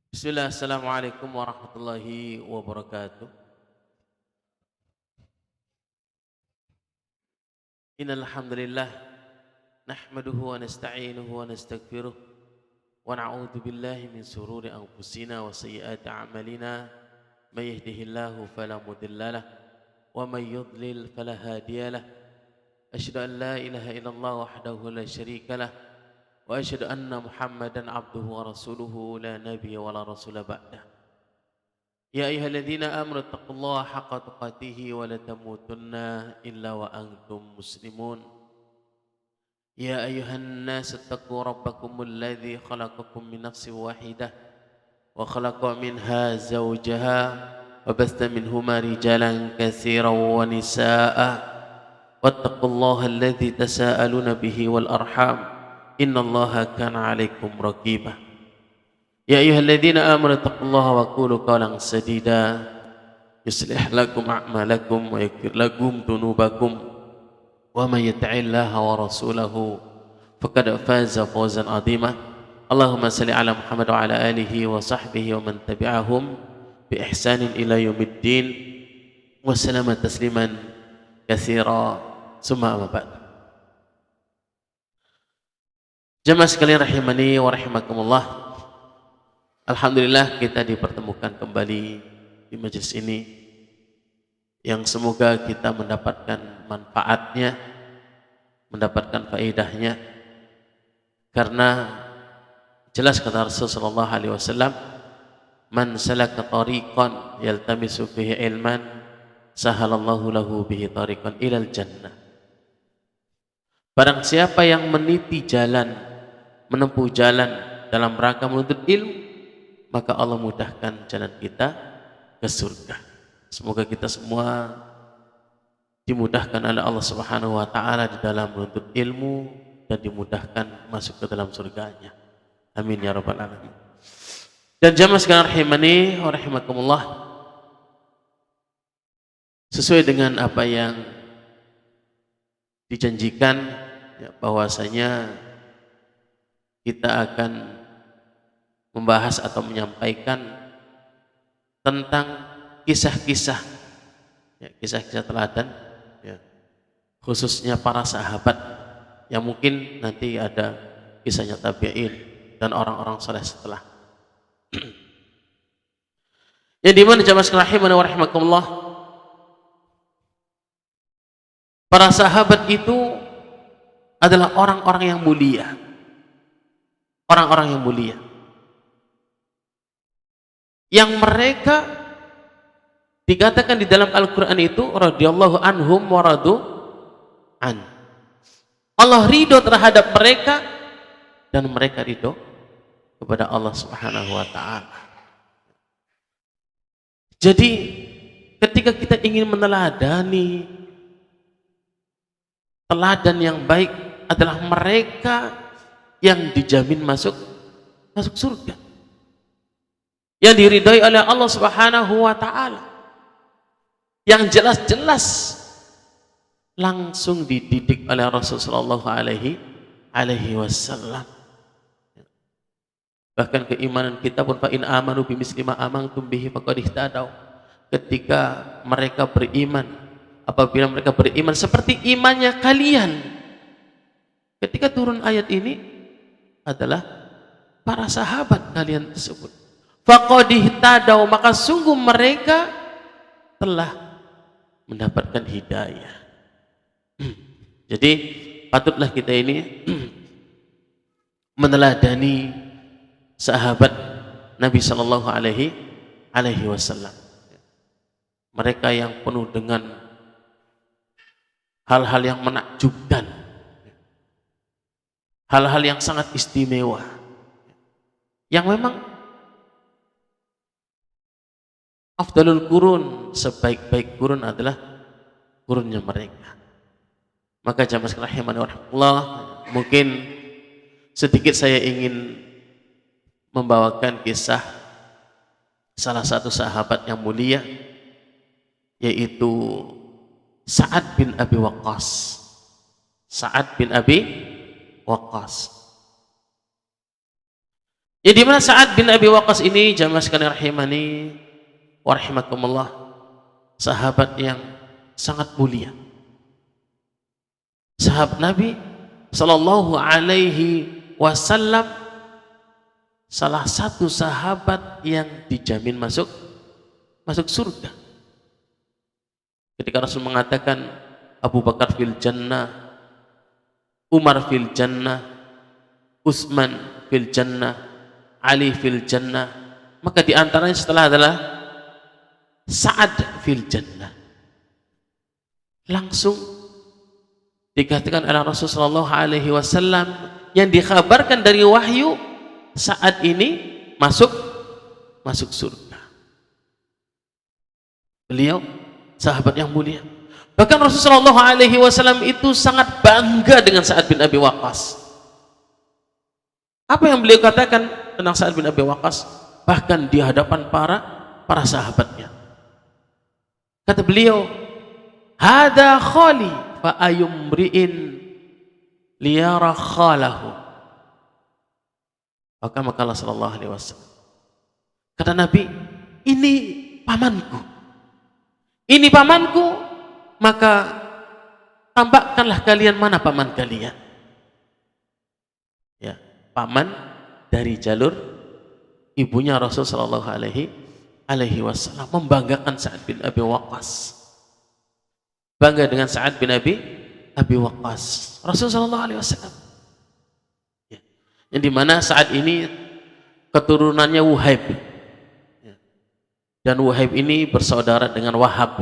Bismillah, Assalamualaikum warahmatullahi wabarakatuh. Innal hamdalillah nahmaduhu wa nasta'inuhu wa nastaghfiruh wa na'udzu billahi min sururi anfusina wa sayyiati a'malina. May yahdihillahu fala mudilla lahu wa may yudlil fala hadiya lahu. Asyhadu an la ilaha illallah wahdahu la syarika lahu wa asyhadu anna Muhammadan abduhu wa rasuluhu la nabiyya wa la rasula ba'dah. يا أيها الذين آمنوا اتقوا الله حق تقاته ولا تموتن إلا وأنتم مسلمون. يا أيها الناس اتقوا ربكم الذي خلقكم من نفس واحدة وخلق منها زوجها وبث منهما رجالا كثيرا ونساء واتقوا الله الذي تساءلون به والأرحام إن الله كان عليكم رقيبا. يا أيها الذين آمنوا اتقوا الله وقولوا قولا سديدا يصلح لكم أعمالكم ويغفر لكم ذنوبكم ومن يطع الله ورسوله فقد فاز فوزا عظيما. اللهم صل على محمد وعلى آله وصحبه ومن تبعهم بإحسان إلى يوم الدين وسلم تسليما كثيرا ثم أما بعد. Jemaah sekalian rahimani wa rahimakumullah. Alhamdulillah kita dipertemukan kembali di majelis ini yang semoga kita mendapatkan manfaatnya, mendapatkan faedahnya, karena jelas kata Rasulullah sallallahu alaihi wasallam, man salaka tariqan yaltamisu fihi ilman sahalallahu lahu bihi tariqan ilal jannah. Barang siapa yang meniti jalan, menempuh jalan dalam rangka menuntut ilmu, maka Allah mudahkan jalan kita ke surga. Semoga kita semua dimudahkan oleh Allah Subhanahu wa taala di dalam menuntut ilmu dan dimudahkan masuk ke dalam surganya. Amin ya rabbal alamin. Dan jamaah sekalian rahimani wa rahimakumullah, sesuai dengan apa yang dijanjikan, ya, bahwasanya kita akan membahas atau menyampaikan tentang kisah-kisah, ya, kisah-kisah teladan, ya, khususnya para sahabat, yang mungkin nanti ada kisahnya tabi'in dan orang-orang saleh setelah. Yang dimana jamaah sekalian rahimani wa rahimakumullah, para sahabat itu adalah orang-orang yang mulia, orang-orang yang mulia, yang mereka dikatakan di dalam Al-Quran itu radhiyallahu anhum wa radu an. Allah ridho terhadap mereka dan mereka ridho kepada Allah Subhanahu wa taala. Jadi ketika kita ingin meneladani teladan yang baik, adalah mereka yang dijamin masuk surga, yang diridhai oleh Allah Subhanahu wa taala, yang jelas-jelas langsung dididik oleh Rasulullah sallallahu alaihi wasallam. Bahkan keimanan kita pun, fa in amanu bimisli ma amantum bihi faqad ihtadaw. Ketika mereka beriman, apabila mereka beriman seperti imannya kalian, ketika turun ayat ini adalah para sahabat kalian tersebut, faqad ihtadaw, maka sungguh mereka telah mendapatkan hidayah. Jadi patutlah kita ini meneladani sahabat Nabi sallallahu alaihi wasallam. Mereka yang penuh dengan hal-hal yang menakjubkan, hal-hal yang sangat istimewa, yang memang afdalul qurun, sebaik-baik qurun adalah qurunnya mereka. Maka jamaah sekalian rahimani wa rahimakumullah, mungkin sedikit saya ingin membawakan kisah salah satu sahabat yang mulia, yaitu Sa'ad bin Abi Waqqas. Sa'ad bin Abi Waqqas. Ya, di mana Sa'ad bin Abi Waqqas ini, jamaah sekalian rahimani wa rahimakumullah, sahabat yang sangat mulia. Sahabat Nabi sallallahu alaihi wasallam, salah satu sahabat yang dijamin masuk surga. Ketika Rasul mengatakan Abu Bakar fil jannah, Umar fil jannah, Utsman fil jannah, Ali fil jannah, maka di antaranya setelah adalah Sa'ad fil jannah. Langsung dikatakan oleh Rasulullah sallallahu alaihi wasallam yang dikhabarkan dari wahyu, Sa'ad ini masuk surga. Beliau sahabat yang mulia. Bahkan Rasulullah sallallahu alaihi wasallam itu sangat bangga dengan Sa'ad bin Abi Waqqas. Apa yang beliau katakan tentang Sa'ad bin Abi Waqqas? Bahkan di hadapan para sahabatnya. Kata beliau, "Hada khali fa ayumri'in liyara khalahu." Maka Allah sallallahu alaihi wasallam. Kata Nabi, "Ini pamanku. Ini pamanku, maka tambahkanlah kalian mana paman kalian." Ya, paman dari jalur ibunya Rasul sallallahu alaihi wasallam, membanggakan Sa'ad bin Abi Waqqas. Bangga dengan Sa'ad bin Abi Waqqas. Rasul sallallahu alaihi wasallam. Ya. Yang dimana Sa'ad ini keturunannya Wuhaib. Ya. Dan Wuhaib ini bersaudara dengan Wahab.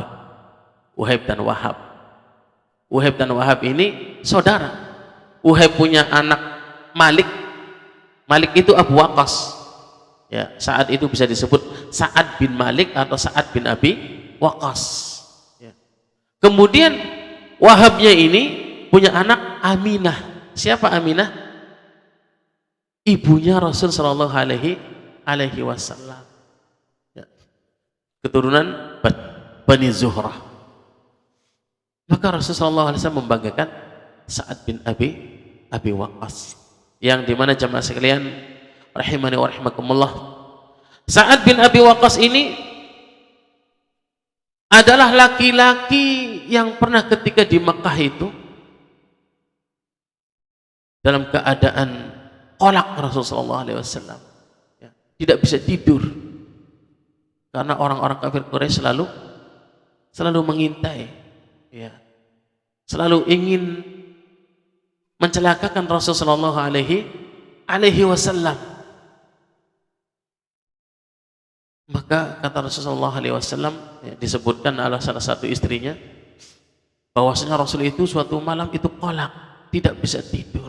Wuhaib dan Wahab. Wuhaib dan Wahab ini saudara. Wuhaib punya anak Malik. Malik itu Abu Waqqas. Ya, Sa'ad itu bisa disebut Sa'ad bin Malik atau Sa'ad bin Abi Waqqas. Ya. Kemudian Wahabnya ini punya anak Aminah. Siapa Aminah? Ibunya Rasul sallallahu alaihi wasallam. Ya. Keturunan Bani Zuhrah. Maka Rasul sallallahu alaihi wasallam membanggakan Sa'ad bin Abi Waqqas. Yang dimana jamaah sekalian rahimani wa rahimakumullah, Sa'ad bin Abi Waqqas ini adalah laki-laki yang pernah ketika di Mekah itu dalam keadaan kolak Rasulullah SAW, ya, tidak bisa tidur karena orang-orang kafir Quraisy selalu mengintai, ya, selalu ingin mencelakakan Rasulullah alaihi wasallam. Maka kata Rasulullah alaihi wasallam, ya, disebutkan oleh salah satu istrinya bahwasanya Rasul itu suatu malam itu kolak, tidak bisa tidur.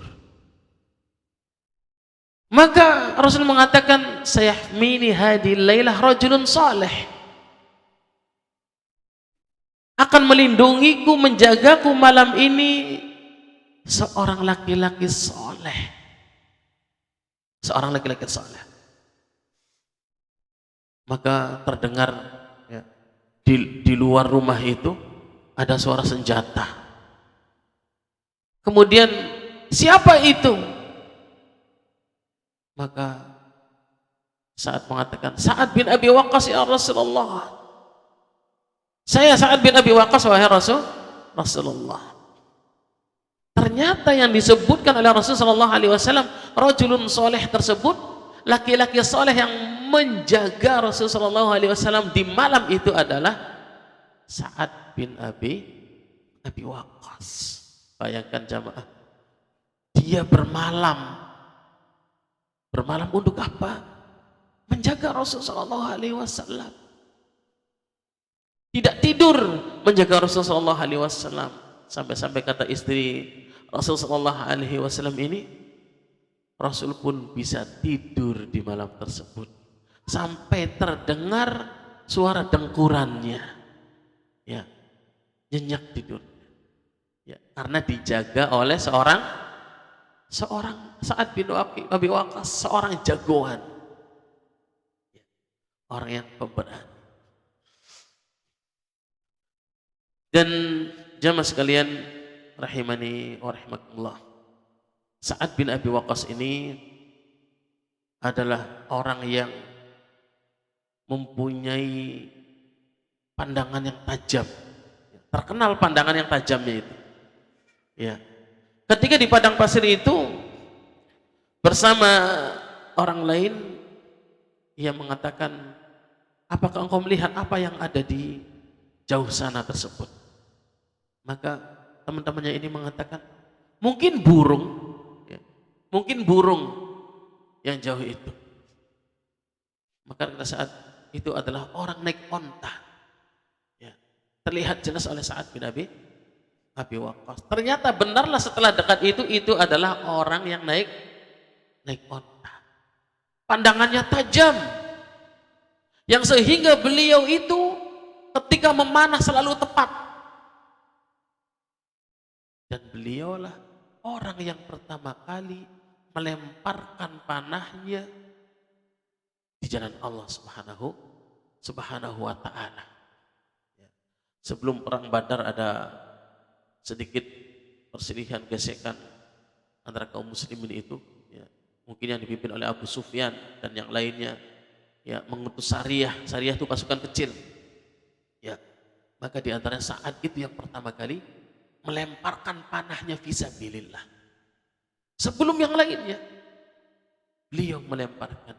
Maka Rasul mengatakan, "Sayahmini hadhil lailah rajulun salih." Akan melindungiku, menjagaku malam ini seorang laki-laki saleh. Seorang laki-laki saleh. Maka terdengar, ya, di luar rumah itu ada suara senjata. Kemudian siapa itu? Maka Sa'ad mengatakan, "Sa'ad bin Abi Waqqas ya Rasulullah." Saya Sa'ad bin Abi Waqqas wahai Rasulullah. Ternyata yang disebutkan oleh Rasulullah SAW, rajulun soleh tersebut, laki-laki soleh yang menjaga Rasulullah SAW di malam itu adalah Sa'ad bin Abi Waqqas. Bayangkan jamaah, dia bermalam untuk apa? Menjaga Rasulullah SAW. Tidak tidur menjaga Rasulullah SAW. Sampai-sampai kata istri Rasulullah SAW ini, Rasul pun bisa tidur di malam tersebut sampai terdengar suara dengkurannya, ya, nyenyak tidur, ya, karena dijaga oleh seorang Sa'ad bin Abi Waqqas, seorang jagoan, ya, orang yang pemberani. Dan jamaah sekalian rahimani wa rahimakumullah, Sa'ad bin Abi Waqqas ini adalah orang yang mempunyai pandangan yang tajam. Terkenal pandangan yang tajamnya itu. Ya. Ketika di padang pasir itu bersama orang lain, ia mengatakan, apakah engkau melihat apa yang ada di jauh sana tersebut? Maka teman-temannya ini mengatakan, mungkin burung, ya, mungkin burung yang jauh itu. Maka pada saat itu adalah orang naik onta, ya, terlihat jelas oleh Sa'ad bin Abi Waqqas. Ternyata benarlah setelah dekat itu adalah orang yang naik onta. Pandangannya tajam, yang sehingga beliau itu ketika memanah selalu tepat. Dan beliaulah orang yang pertama kali melemparkan panahnya di jalan Allah Subhanahu wa ta'ala. Sebelum perang Badar ada sedikit perselisihan gesekan antara kaum muslimin itu, ya, mungkin yang dipimpin oleh Abu Sufyan dan yang lainnya, ya, mengutus Sariyah itu pasukan kecil, ya. Maka di antara Sa'ad itu yang pertama kali melemparkan panahnya fisabilillah. Sebelum yang lainnya, beliau melemparkan.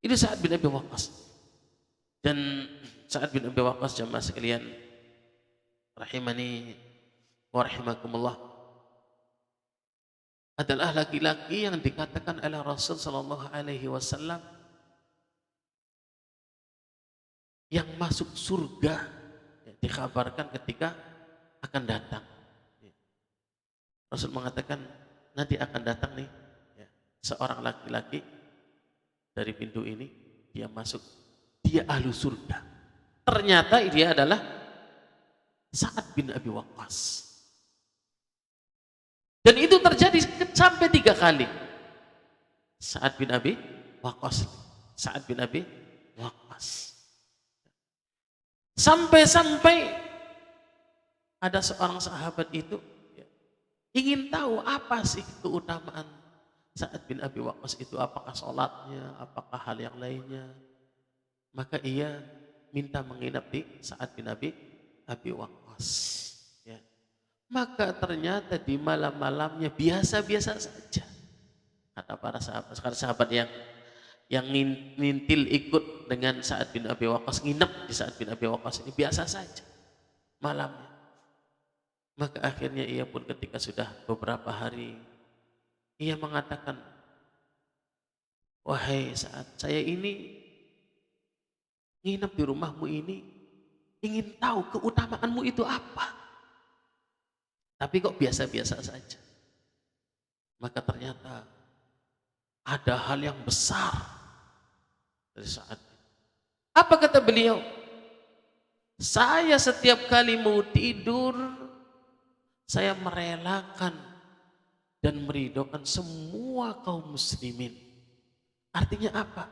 Ini Sa'ad bin Abi Waqqas. Dan Sa'ad bin Abi Waqqas, jamaah sekalian rahimani wa rahimakumullah, adalah laki-laki yang dikatakan oleh Rasul sallallahu alaihi wasallam yang masuk surga, ya, dikabarkan ketika akan datang. Rasul mengatakan nanti akan datang nih, ya, seorang laki-laki dari pintu ini, dia masuk, dia ahlu surga. Ternyata dia adalah Sa'ad bin Abi Waqqas. Dan itu terjadi sampai 3 kali. Sa'ad bin Abi Waqqas, Sa'ad bin Abi Waqqas. Sampai-sampai ada seorang sahabat itu, ya, ingin tahu apa sih keutamaan Sa'ad bin Abi Waqqas itu, apakah sholatnya, apakah hal yang lainnya. Maka ia minta menginap di Sa'ad bin Abi Waqqas, ya. Maka ternyata di malam-malamnya biasa-biasa saja. Kata para sahabat, sekarang sahabat yang ngintil ikut dengan Sa'ad bin Abi Waqqas, nginep di Sa'ad bin Abi Waqqas ini biasa saja malamnya. Maka akhirnya ia pun ketika sudah beberapa hari, ia mengatakan, wahai Sa'ad, saya ini nginep di rumahmu ini, ingin tahu keutamaanmu itu apa, tapi kok biasa-biasa saja. Maka ternyata ada hal yang besar dari Sa'ad. Apa kata beliau? Saya setiap kali mau tidur, saya merelakan dan meridhokan semua kaum muslimin. Artinya apa?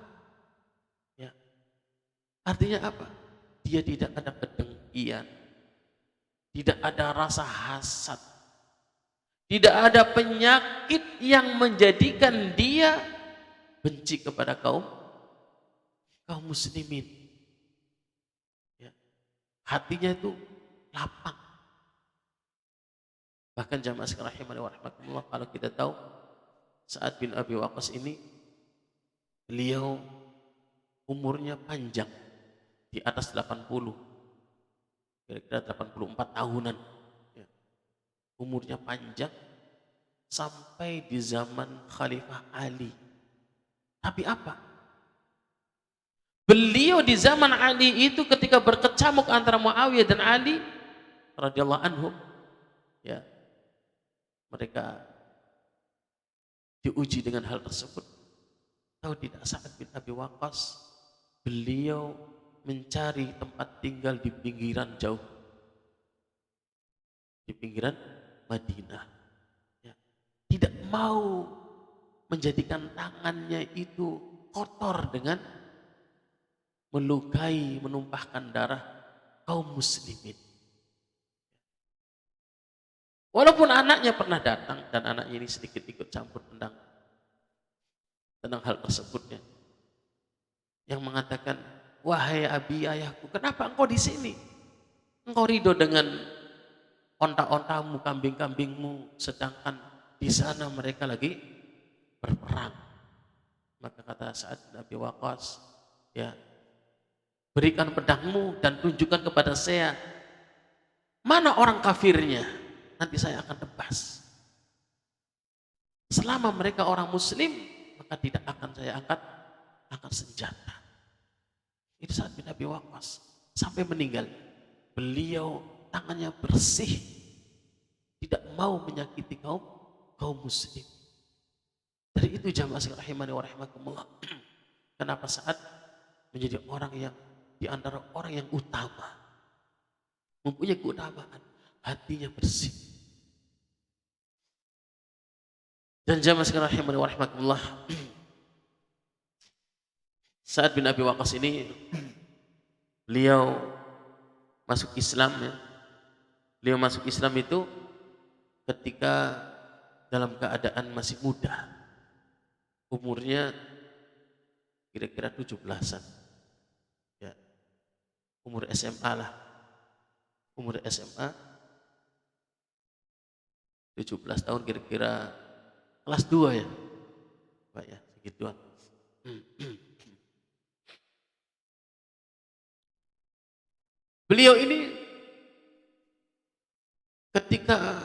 Ya. Artinya apa? Dia tidak ada kedengkian, tidak ada rasa hasad, tidak ada penyakit yang menjadikan dia benci kepada kaum muslimin. Ya. Hatinya itu lapang. Bahkan jamaah sekalian rahimani wa rahimakumullah, kalau kita tahu Sa'ad bin Abi Waqqas ini, beliau umurnya panjang, di atas 80, kira-kira 84 tahunan, ya. Umurnya panjang sampai di zaman Khalifah Ali. Tapi apa? Beliau di zaman Ali itu ketika berkecamuk antara Muawiyah dan Ali radhiyallahu anhum, ya, mereka diuji dengan hal tersebut. Tahu tidak, Sa'ad bin Abi Waqqas, beliau mencari tempat tinggal di pinggiran jauh, di pinggiran Madinah, ya. Tidak mau menjadikan tangannya itu kotor dengan melukai, menumpahkan darah kaum muslimin. Walaupun anaknya pernah datang dan anaknya ini sedikit ikut campur tendang, tentang hal tersebut ya. Yang mengatakan, wahai abi ayahku, kenapa engkau di sini? Engkau ridho dengan onta-ontamu, kambing-kambingmu, sedangkan di sana mereka lagi berperang. Maka kata Sa'ad bin Abi Waqqas, ya, berikan pedangmu dan tunjukkan kepada saya mana orang kafirnya, nanti saya akan tebas. Selama mereka orang muslim, maka tidak akan saya angkat senjata. Itu Sa'ad bin Abi Waqqas sampai meninggal. Beliau tangannya bersih, tidak mau menyakiti kaum muslim. Dari itu jamaah sekalian rahimani wa rahimakumullah. Kenapa Sa'ad menjadi orang yang di antara orang yang utama, mempunyai keutamaan, hatinya bersih. Dan jamaah sekalian rahimani wa rahimakumullah, Sa'ad bin Abi Waqqas ini beliau masuk Islam ya. Beliau masuk Islam itu ketika dalam keadaan masih muda. Umurnya kira-kira 17-an. Ya. Umur SMA lah. Umur SMA 17 tahun kira-kira kelas 2 ya. Pak ya, segituan. Beliau ini ketika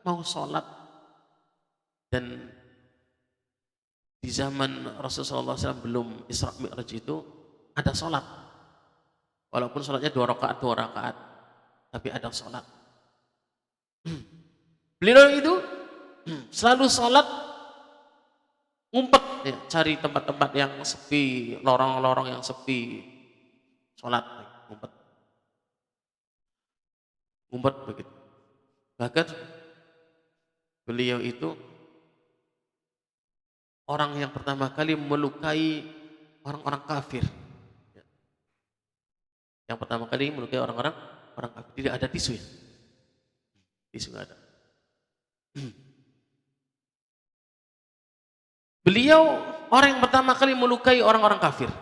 mau sholat dan di zaman Rasulullah SAW belum Isra Mi'raj itu ada sholat. Walaupun sholatnya 2 rakaat, tapi ada sholat. Beliau itu selalu sholat ngumpet, ya, cari tempat-tempat yang sepi, lorong-lorong yang sepi, sholat ngumpet begitu. Bahkan beliau itu orang yang pertama kali melukai orang-orang kafir. Yang pertama kali melukai orang kafir. Tidak ada tisu ya? Tisu nggak ada. Beliau orang yang pertama kali melukai orang-orang kafir.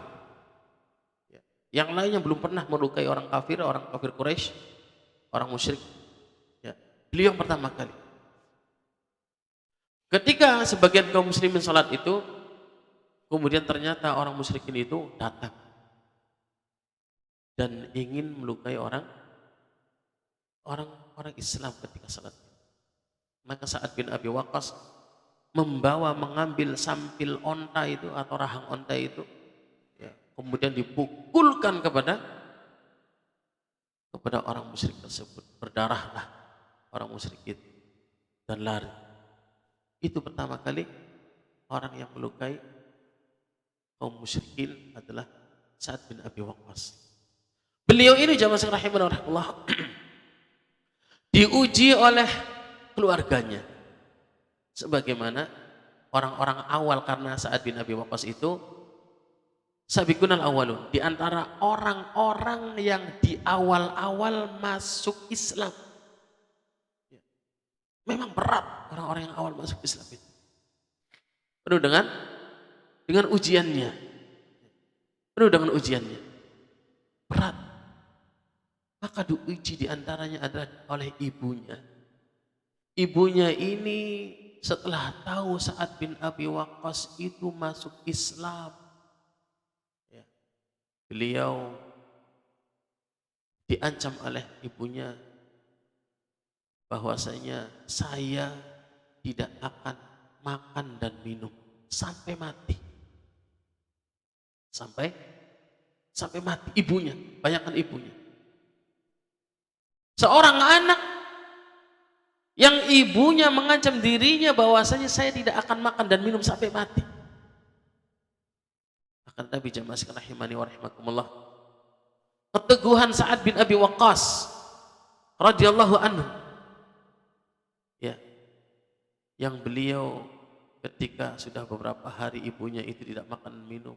Yang lainnya belum pernah melukai orang kafir Quraisy, orang musyrik. Ya. Beliau yang pertama kali. Ketika sebagian kaum muslimin sholat itu, kemudian ternyata orang musyrikin itu datang dan ingin melukai orang Islam ketika sholat. Maka Sa'ad bin Abi Waqqas mengambil sampil onta itu atau rahang onta itu, ya, kemudian dipukulkan kepada orang musyrik tersebut. Berdarahlah orang musyrik itu dan lari. Itu pertama kali orang yang melukai kaum musyrikin adalah Sa'ad bin Abi Waqqas. Beliau ini jamaah sekalian rahimahullah diuji oleh keluarganya. Sebagaimana orang-orang awal, karena Sa'ad bin Abi Waqqas itu sabiqunal awwalun, di antara orang-orang yang di awal-awal masuk Islam. Memang berat orang-orang yang awal masuk Islam itu. Penuh dengan ujiannya. Penuh dengan ujiannya. Berat. Maka diuji diantaranya adalah oleh ibunya. Ibunya ini setelah tahu Sa'ad bin Abi Waqqas itu masuk Islam, ya, beliau diancam oleh ibunya bahwasanya saya tidak akan makan dan minum sampai mati. Sampai mati ibunya, bayangkan ibunya. Seorang anak yang ibunya mengancam dirinya bahwasanya saya tidak akan makan dan minum sampai mati. Akan tapi jamaah sekalian rahimani wa rahimakumullah, keteguhan Sa'ad bin Abi Waqqas radhiyallahu anhu, ya, yang beliau ketika sudah beberapa hari ibunya itu tidak makan minum,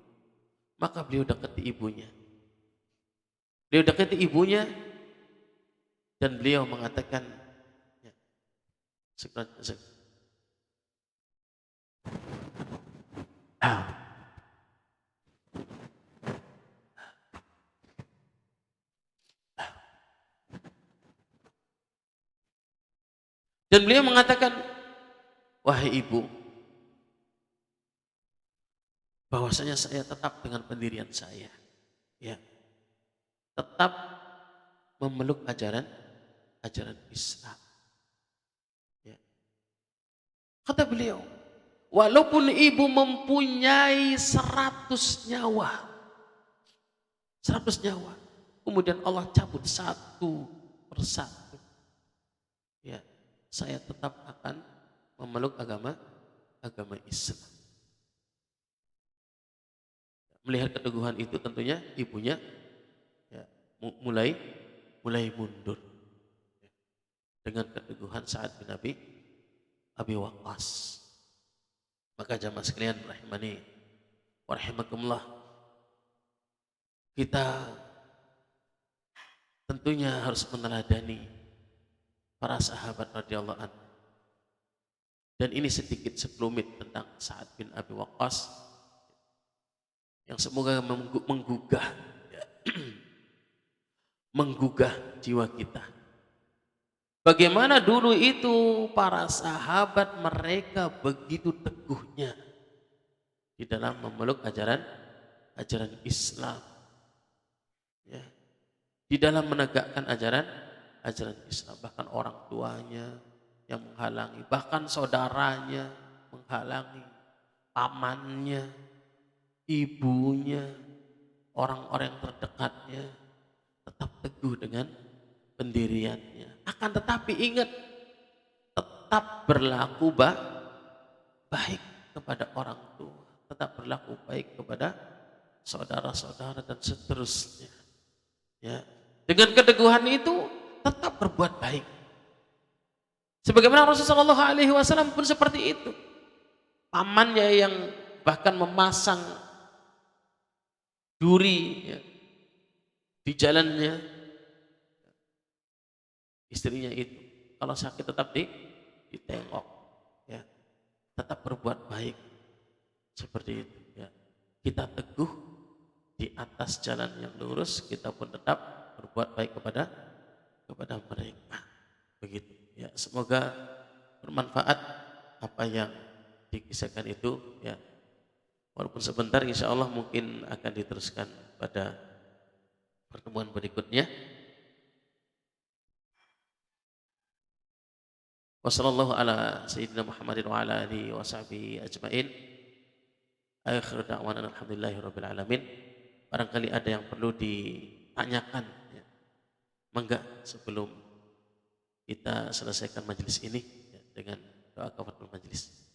maka beliau dekati ibunya. Beliau dekati ibunya dan beliau mengatakan, ya, Dan beliau mengatakan, wahai ibu, bahwasanya saya tetap dengan pendirian saya, ya, tetap memeluk ajaran Islam. Ya. Kata beliau, walaupun ibu mempunyai 100 nyawa, 100 nyawa, kemudian Allah cabut satu persatu, ya, saya tetap akan memeluk agama Islam. Melihat keteguhan itu tentunya ibunya, ya, mulai mundur, ya, dengan keteguhan Sa'ad bin Abi Waqqas. Maka jamaah sekalian rahimani wa rahimakumullah, kita tentunya harus meneladani para sahabat radhiyallahu anhu. Dan ini sedikit sekelumit tentang Sa'ad bin Abi Waqqas yang semoga menggugah, ya, menggugah jiwa kita. Bagaimana dulu itu para sahabat mereka begitu teguhnya di dalam memeluk ajaran Islam, ya, di dalam menegakkan ajaran Islam. Bahkan orang tuanya yang menghalangi, bahkan saudaranya menghalangi, pamannya, ibunya, orang-orang terdekatnya tetap teguh dengan pendiriannya. Akan tetapi ingat, tetap berlaku baik kepada orang tua, tetap berlaku baik kepada saudara-saudara dan seterusnya. Ya, dengan keteguhan itu tetap berbuat baik. Sebagaimana Rasulullah SAW pun seperti itu. Pamannya yang bahkan memasang duri, ya, di jalannya, istrinya itu kalau sakit tetap ditengok, ya, tetap berbuat baik seperti itu, ya. Kita teguh di atas jalan yang lurus, kita pun tetap berbuat baik kepada mereka, begitu, ya. Semoga bermanfaat apa yang dikisahkan itu, ya. Walaupun sebentar, insya Allah mungkin akan diteruskan pada pertemuan berikutnya. Wassallallahu ala sayyidina Muhammadin wa ala alihi wa sahbihi ajmain. Akhir da'wana alhamdulillahirabbil alamin. Barangkali ada yang perlu ditanyakan, ya, mangga sebelum kita selesaikan majelis ini, ya, dengan doa kafaratul majelis.